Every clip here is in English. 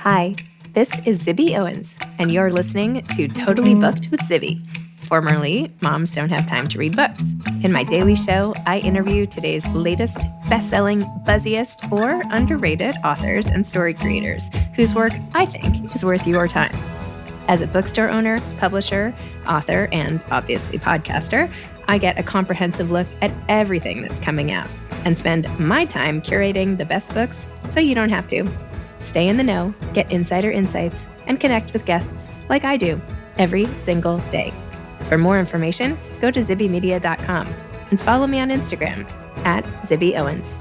Hi, this is Zibby Owens, and you're listening to Totally Booked with Zibby, formerly Moms Don't Have Time to Read Books. In my daily show, I interview today's latest best-selling, buzziest, or underrated authors and story creators whose work I think is worth your time. As a bookstore owner, publisher, author, and obviously podcaster, I get a comprehensive look at everything that's coming out and spend my time curating the best books so you don't have to. Stay in the know, get insider insights, and connect with guests like I do every single day. For more information, go to zibbymedia.com and follow me on Instagram at Zibby Owens.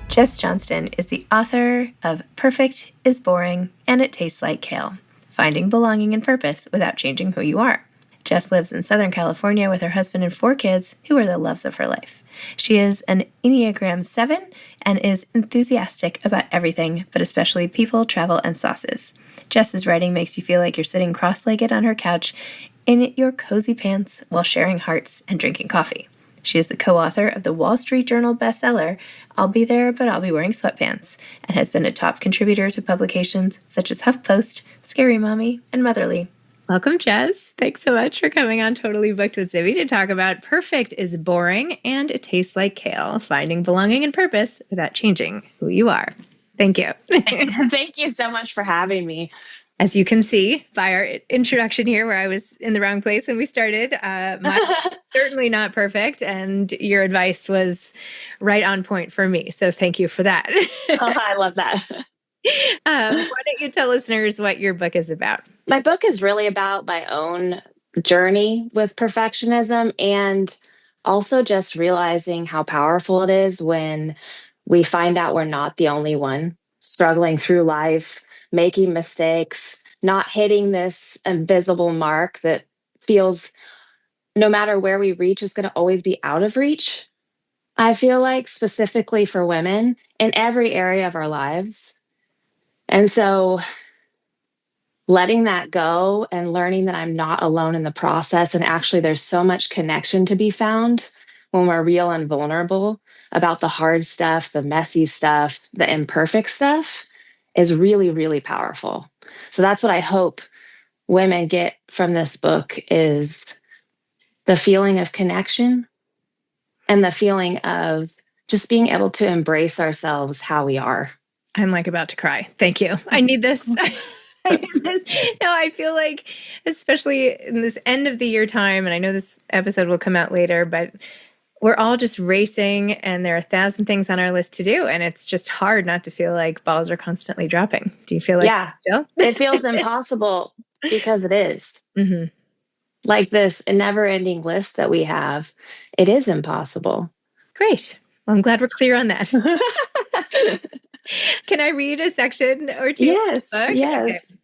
Jess Johnston is the author of Perfect is Boring and It Tastes Like Kale, Finding Belonging and Purpose Without Changing Who You Are. Jess lives in Southern California with her husband and 4 kids who are the loves of her life. She is an Enneagram 7 and is enthusiastic about everything, but especially people, travel, and sauces. Jess's writing makes you feel like you're sitting cross-legged on her couch in your cozy pants while sharing hearts and drinking coffee. She is the co-author of the Wall Street Journal bestseller, I'll Be There, But I'll Be Wearing Sweatpants, and has been a top contributor to publications such as HuffPost, Scary Mommy, and Motherly. Welcome, Jess. Thanks so much for coming on Totally Booked with Zibby to talk about Perfect is Boring and It Tastes Like Kale, Finding Belonging and Purpose Without Changing Who You Are. Thank you. Thank you so much for having me. As you can see by our introduction here, where I was in the wrong place when we started, mine certainly not perfect, and your advice was right on point for me. So thank you for that. I love that. Why don't you tell listeners what your book is about? My book is really about my own journey with perfectionism and also just realizing how powerful it is when we find out we're not the only one struggling through life, making mistakes, not hitting this invisible mark that feels no matter where we reach is going to always be out of reach. I feel like specifically for women in every area of our lives. And so letting that go and learning that I'm not alone in the process. And actually, there's so much connection to be found when we're real and vulnerable about the hard stuff, the messy stuff, the imperfect stuff is really, really powerful. So that's what I hope women get from this book is the feeling of connection and the feeling of just being able to embrace ourselves how we are. I'm like about to cry. Thank you. I need this. I need this. No, I feel like, especially in this end of the year time, and I know this episode will come out later, but we're all just racing and there are 1,000 things on our list to do. And it's just hard not to feel like balls are constantly dropping. Do you feel like that still? It feels impossible because it is. Mm-hmm. Like this never-ending list that we have, it is impossible. Great. Well, I'm glad we're clear on that. Can I read a section or two? Yes, yes.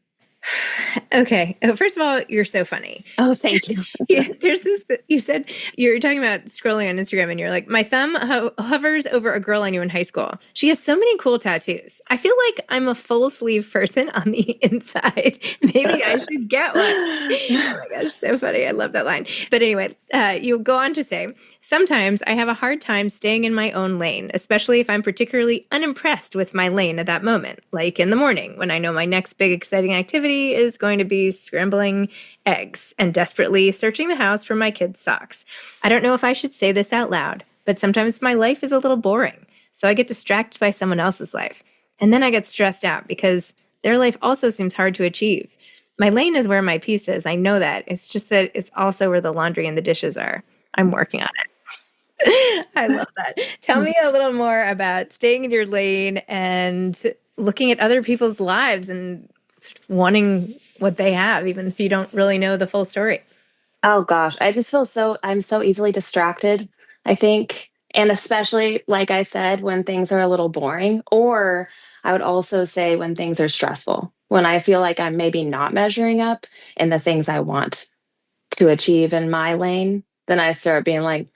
Okay. First of all, you're so funny. Oh, thank you. There's this, you said, you're talking about scrolling on Instagram and you're like, my thumb hovers over a girl I knew in high school. She has so many cool tattoos. I feel like I'm a full sleeve person on the inside. Maybe I should get one. Oh my gosh, so funny. I love that line. But anyway, you go on to say, sometimes I have a hard time staying in my own lane, especially if I'm particularly unimpressed with my lane at that moment, like in the morning when I know my next big exciting activity is going to be scrambling eggs and desperately searching the house for my kids' socks. I don't know if I should say this out loud, but sometimes my life is a little boring, so I get distracted by someone else's life. And then I get stressed out because their life also seems hard to achieve. My lane is where my peace is. I know that. It's just that it's also where the laundry and the dishes are. I'm working on it. I love that. Tell me a little more about staying in your lane and looking at other people's lives and sort of wanting what they have, even if you don't really know the full story. Oh gosh, I just feel I'm so easily distracted, I think. And especially, like I said, when things are a little boring, or I would also say when things are stressful, when I feel like I'm maybe not measuring up in the things I want to achieve in my lane, then I start being like,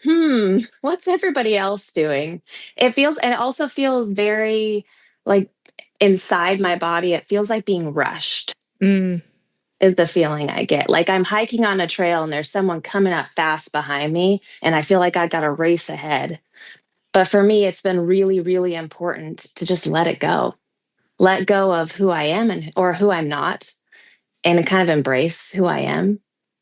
what's everybody else doing? And it also feels very like inside my body, it feels like being rushed is the feeling I get. Like I'm hiking on a trail and there's someone coming up fast behind me and I feel like I got to race ahead. But for me, it's been really, really important to just let it go let go of who I am or who I'm not and kind of embrace who I am.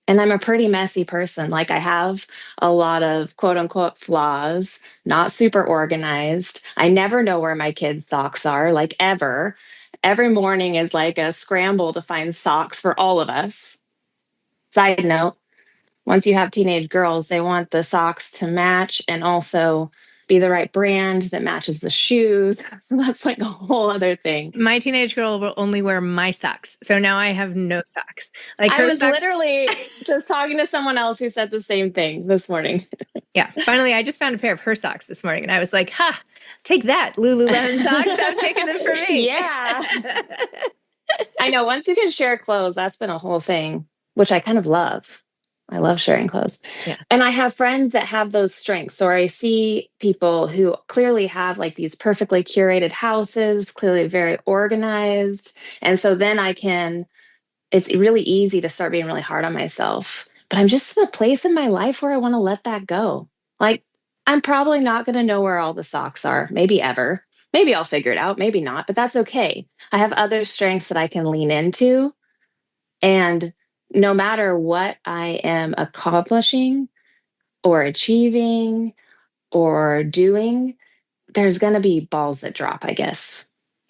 And I'm a pretty messy person. Like I have a lot of quote unquote flaws, not super organized. I never know where my kids' socks are, like ever. Every morning is like a scramble to find socks for all of us. Side note, once you have teenage girls, they want the socks to match and also be the right brand that matches the shoes. So that's like a whole other thing. My teenage girl will only wear my socks. So now I have no socks. Like I her was socks. literally just talking to someone else who said the same thing this morning. Yeah. Finally, I just found a pair of her socks this morning and I was like, ha, take that, Lululemon socks. I'm taking them for me. Yeah. I know. Once you can share clothes, that's been a whole thing, which I kind of love. I love sharing clothes. Yeah. And I have friends that have those strengths, or I see people who clearly have like these perfectly curated houses, clearly very organized. And so then it's really easy to start being really hard on myself. But I'm just in a place in my life where I want to let that go. Like, I'm probably not going to know where all the socks are, maybe ever. Maybe I'll figure it out, maybe not, but that's okay. I have other strengths that I can lean into. And no matter what I am accomplishing or achieving or doing, there's going to be balls that drop, I guess.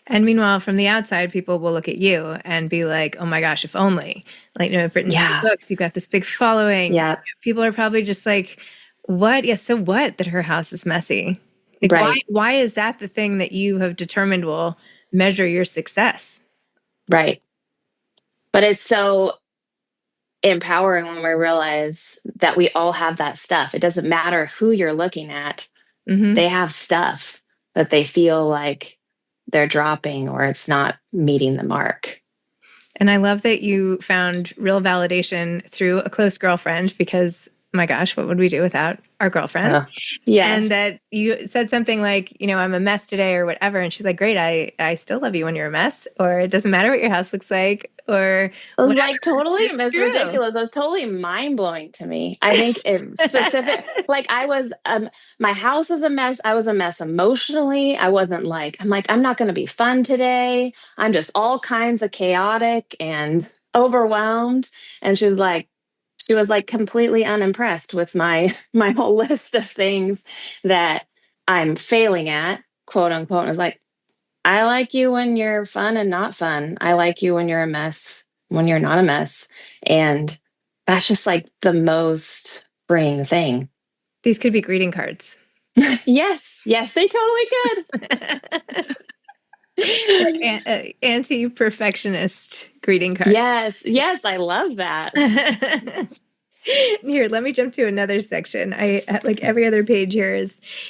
And meanwhile, from the outside, people will look at you and be like, oh my gosh, if only. Like, I've written two Yeah. books, you've got this big following. Yeah. People are probably just like, what? Yeah, so what that her house is messy? Like, Right. why is that the thing that you have determined will measure your success? Right. But it's so empowering when we realize that we all have that stuff. It doesn't matter who you're looking at, Mm-hmm. they have stuff that they feel like they're dropping or it's not meeting the mark. And I love that you found real validation through a close girlfriend because, my gosh, what would we do without our girlfriends? Yes. And that you said something like, I'm a mess today or whatever. And she's like, great, I still love you when you're a mess, or it doesn't matter what your house looks like, or It was whatever. like totally, It's it's true. ridiculous. It was totally mind blowing to me. I think it specific, like I was, my house was a mess. I was a mess emotionally. I'm like, I'm not going to be fun today. I'm just all kinds of chaotic and overwhelmed. And she was like completely unimpressed with my whole list of things that I'm failing at, quote unquote. And I was like, I like you when you're fun and not fun. I like you when you're a mess, when you're not a mess. And that's just like the most freeing thing. These could be greeting cards. Yes, yes, they totally could. Anti-perfectionist greeting card. Yes, yes, I love that. Here, let me jump to another section. I like every other page here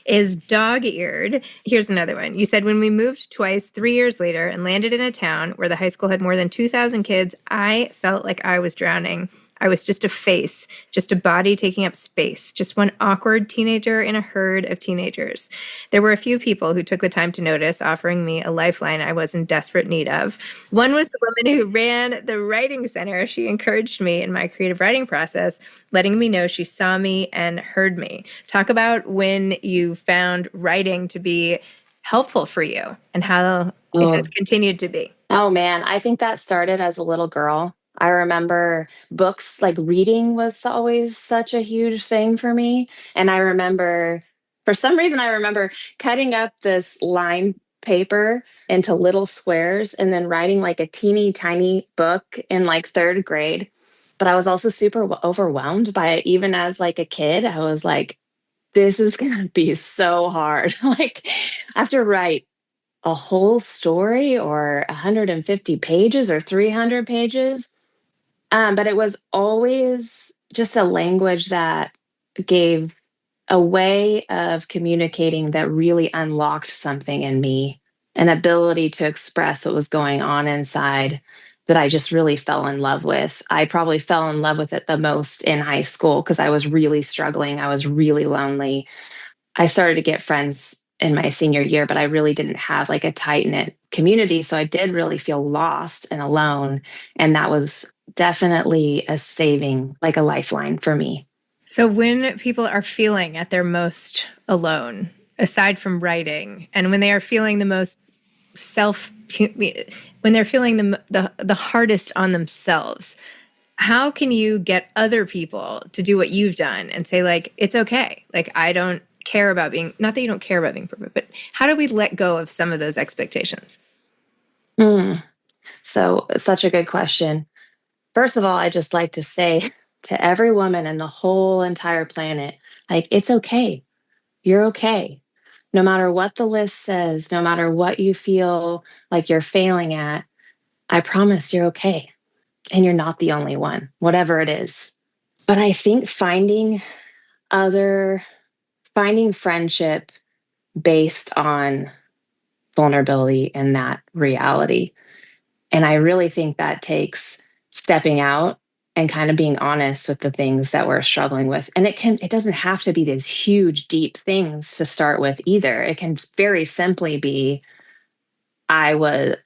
is dog-eared. Here's another one. You said when we moved twice 3 years later and landed in a town where the high school had more than 2,000 kids, I felt like I was drowning. I was just a face, just a body taking up space, just one awkward teenager in a herd of teenagers. There were a few people who took the time to notice, offering me a lifeline I was in desperate need of. One was the woman who ran the writing center. She encouraged me in my creative writing process, letting me know she saw me and heard me. Talk about when you found writing to be helpful for you and how it has Oh, continued to be. oh man, I think that started as a little girl. I remember books, like reading was always such a huge thing for me. And I remember, for some reason, I remember cutting up this lined paper into little squares and then writing like a teeny tiny book in like third grade. But I was also super overwhelmed by it. Even as like a kid, I was like, this is going to be so hard. Like, I have to write a whole story or 150 pages or 300 pages. But it was always just a language that gave a way of communicating that really unlocked something in me, an ability to express what was going on inside that I just really fell in love with. I probably fell in love with it the most in high school because I was really struggling. I was really lonely. I started to get friends in my senior year, but I really didn't have like a tight knit community. So I did really feel lost and alone. And that was definitely a saving, like a lifeline for me. So when people are feeling at their most alone, aside from writing, and when they are feeling the most self, when they're feeling the hardest on themselves, how can you get other people to do what you've done and say, like, it's okay. Like, I don't care about being, not that you don't care about being perfect, but how do we let go of some of those expectations? Mm. So, such a good question. First of all, I just like to say to every woman in the whole entire planet, like, it's okay. You're okay. No matter what the list says, no matter what you feel like you're failing at, I promise you're okay. And you're not the only one, whatever it is. But I think other, finding friendship based on vulnerability and that reality. And I really think that takes stepping out and kind of being honest with the things that we're struggling with. And it doesn't have to be these huge, deep things to start with either. It can very simply be, I was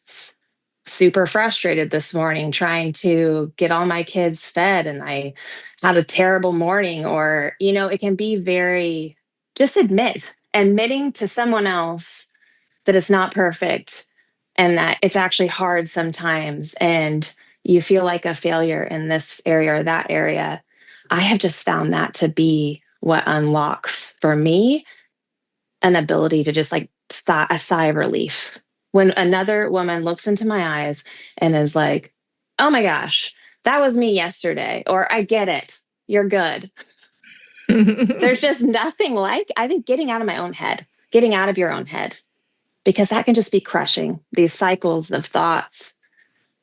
super frustrated this morning trying to get all my kids fed and I had a terrible morning. Or, it can be very, just admitting to someone else that it's not perfect and that it's actually hard sometimes and you feel like a failure in this area or that area. I have just found that to be what unlocks for me an ability to just like a sigh of relief. When another woman looks into my eyes and is like, oh my gosh, that was me yesterday, or I get it, you're good. There's just nothing like, I think, getting out of my own head, getting out of your own head, because that can just be crushing. These cycles of thoughts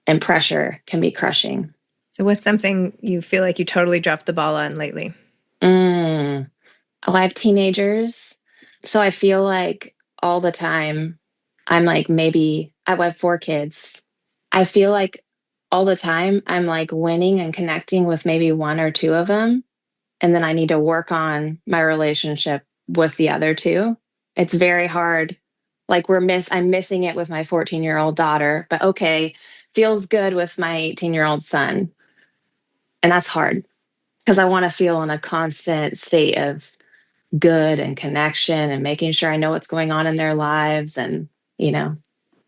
and pressure can be crushing. So, what's something you feel like you totally dropped the ball on lately? Mm. Oh, I have teenagers. So I feel like all the time, I'm like, maybe I have 4 kids. I feel like all the time I'm like winning and connecting with maybe one or two of them. And then I need to work on my relationship with the other two. It's very hard. Like I'm missing it with my 14-year-old daughter, but okay, feels good with my 18-year-old son. And that's hard because I want to feel in a constant state of good and connection and making sure I know what's going on in their lives. And, you know,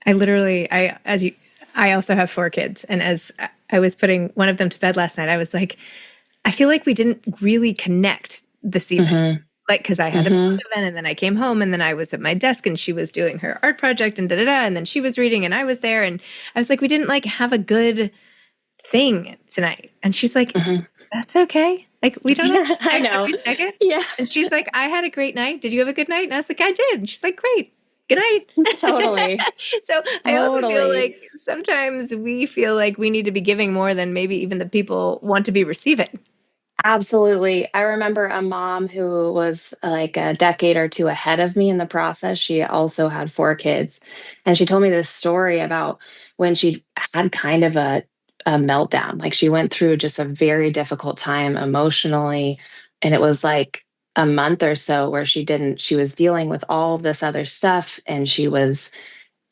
I literally, I also have 4 kids. And as I was putting one of them to bed last night, I was like, I feel like we didn't really connect this evening. mm-hmm, Like, because I had a mm-hmm, event and then I came home and then I was at my desk and she was doing her art project and da da da. And then she was reading and I was there. And I was like, we didn't like have a good thing tonight. And she's like, mm-hmm. that's okay. Like, we don't have to Yeah, I connect know. every second. Yeah, And she's like, I had a great night. Did you have a good night? And I was like, I did. And she's like, great. Good night. totally. So I also feel Totally. like sometimes we feel like we need to be giving more than maybe even the people want to be receiving. Absolutely. I remember a mom who was like a decade or two ahead of me in the process. She also had 4 kids. And she told me this story about when she had kind of a meltdown. Like she went through just a very difficult time emotionally. And it was like a month or so where she was dealing with all this other stuff. And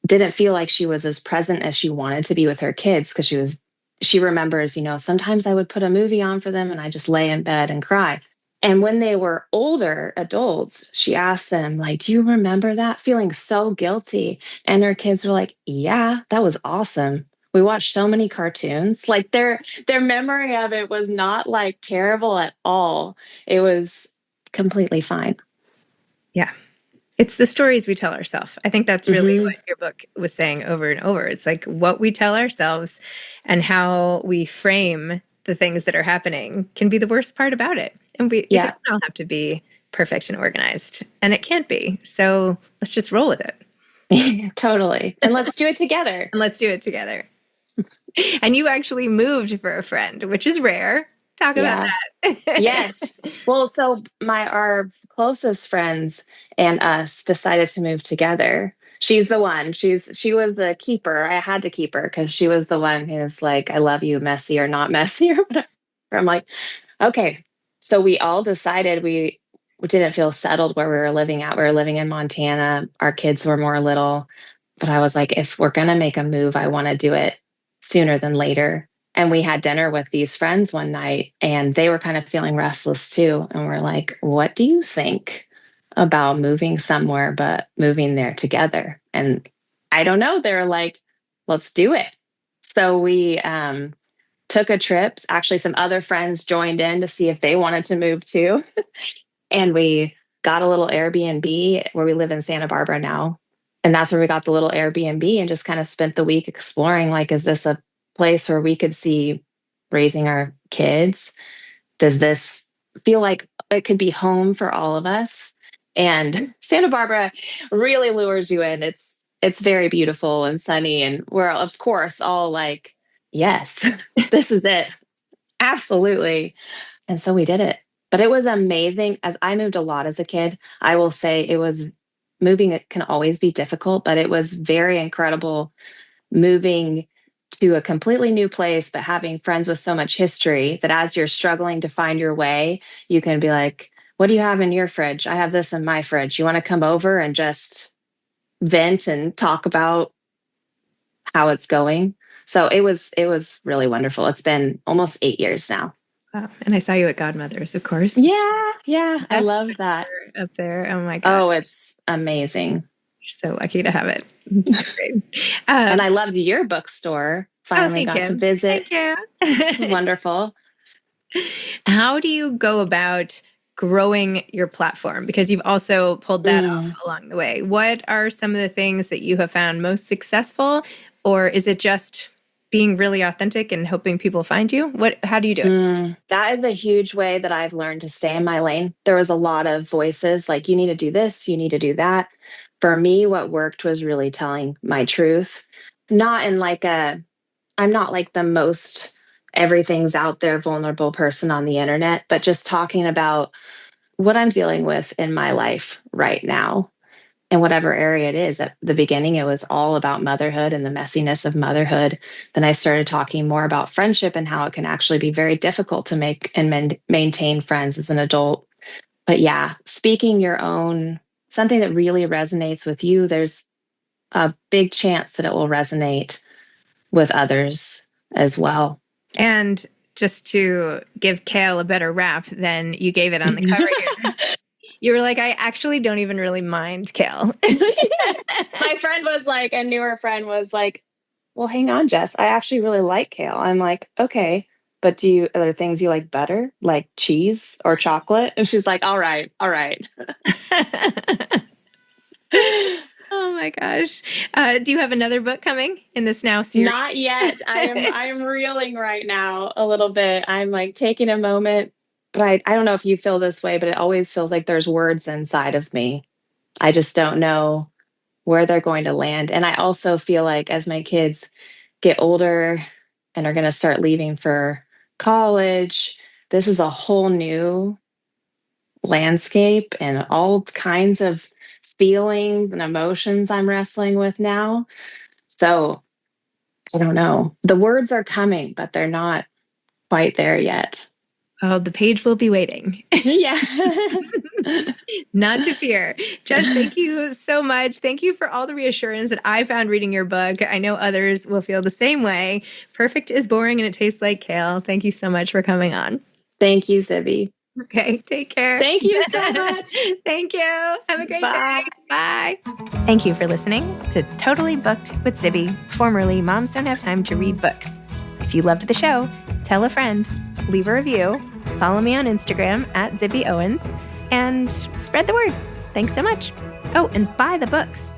didn't feel like she was as present as she wanted to be with her kids because she remembers, sometimes I would put a movie on for them and I just lay in bed and cry. And when they were older adults, she asked them, like, do you remember that feeling so guilty? And her kids were like, yeah, that was awesome. We watched so many cartoons. Like their memory of it was not like terrible at all. It was completely fine. Yeah. It's the stories we tell ourselves. I think that's really Hmm. what your book was saying over and over. It's like what we tell ourselves and how we frame the things that are happening can be the worst part about it. And it Yeah, doesn't all have to be perfect and organized. And it can't be. So let's just roll with it. totally. And let's do it together. And let's do it together. And you actually moved for a friend, which is rare. Talk about Yeah. that. Yes. Well, so our closest friends and us decided to move together. She's the one. She was the keeper. I had to keep her because she was the one who's like, I love you, messy or not messy or whatever. I'm like, okay. So we all decided we didn't feel settled where we were living at. We were living in Montana. Our kids were more little. But I was like, if we're gonna make a move, I want to do it sooner than later. And we had dinner with these friends one night and they were kind of feeling restless too. And we're like, what do you think about moving somewhere, but moving there together? And I don't know. They're like, let's do it. So we took a trip. Actually, some other friends joined in to see if they wanted to move too. And we got a little Airbnb where we live in Santa Barbara now. And that's where we got the little Airbnb and just kind of spent the week exploring, like, is this a place where we could see raising our kids? Does this feel like it could be home for all of us? And Santa Barbara really lures you in. It's very beautiful and sunny. And we're, of course, all like, yes, this is it. Absolutely. And so we did it. But it was amazing. As I moved a lot as a kid, I will say it was moving, it can always be difficult, but it was very incredible moving to a completely new place, but having friends with so much history that as you're struggling to find your way, you can be like, what do you have in your fridge? I have this in my fridge. You want to come over and just vent and talk about how it's going? So it was really wonderful. It's been almost 8 years now. Wow. And I saw you at Godmother's, of course. Yeah, I Best love that. up there. Oh my God. Oh, it's amazing. You're so lucky to have it. It's so great. And I loved your bookstore. Finally thank got you. to visit. Thank you. Wonderful. How do you go about growing your platform? Because you've also pulled that off along the way. What are some of the things that you have found most successful? Or is it just being really authentic and hoping people find you? How do you do it? That is a huge way that I've learned to stay in my lane. There was a lot of voices like, you need to do this, you need to do that. For me, what worked was really telling my truth, not in like I'm not like the most everything's out there vulnerable person on the internet, but just talking about what I'm dealing with in my life right now in whatever area it is. At the beginning, it was all about motherhood and the messiness of motherhood. Then I started talking more about friendship and how it can actually be very difficult to make and maintain friends as an adult. But yeah, speaking your own, something that really resonates with you, there's a big chance that it will resonate with others as well. And just to give kale a better rap than you gave it on the cover here. You were like, I actually don't even really mind kale. My friend was like, a newer friend was like, well, hang on, Jess. I actually really like kale. I'm like, okay, but are there things you like better, like cheese or chocolate? And she's like, all right, all right. Oh my gosh. Do you have another book coming in this now series? Not yet. I'm reeling right now a little bit. I'm like taking a moment, but I don't know if you feel this way, but it always feels like there's words inside of me. I just don't know where they're going to land. And I also feel like as my kids get older and are going to start leaving for college, this is a whole new landscape and all kinds of feelings and emotions I'm wrestling with now. So I don't know. The words are coming, but they're not quite there yet. Oh, the page will be waiting. Yeah. Not to fear. Jess, thank you so much. Thank you for all the reassurance that I found reading your book. I know others will feel the same way. Perfect is boring and it tastes like kale. Thank you so much for coming on. Thank you, Zibby. Okay, take care. Thank you so much. Thank you. Have a great Bye. day. Bye. Thank you for listening to Totally Booked with Zibby, formerly Moms Don't Have Time to Read Books. If you loved the show, tell a friend, leave a review, follow me on Instagram at Zibby Owens, and spread the word. Thanks so much. Oh, and buy the books.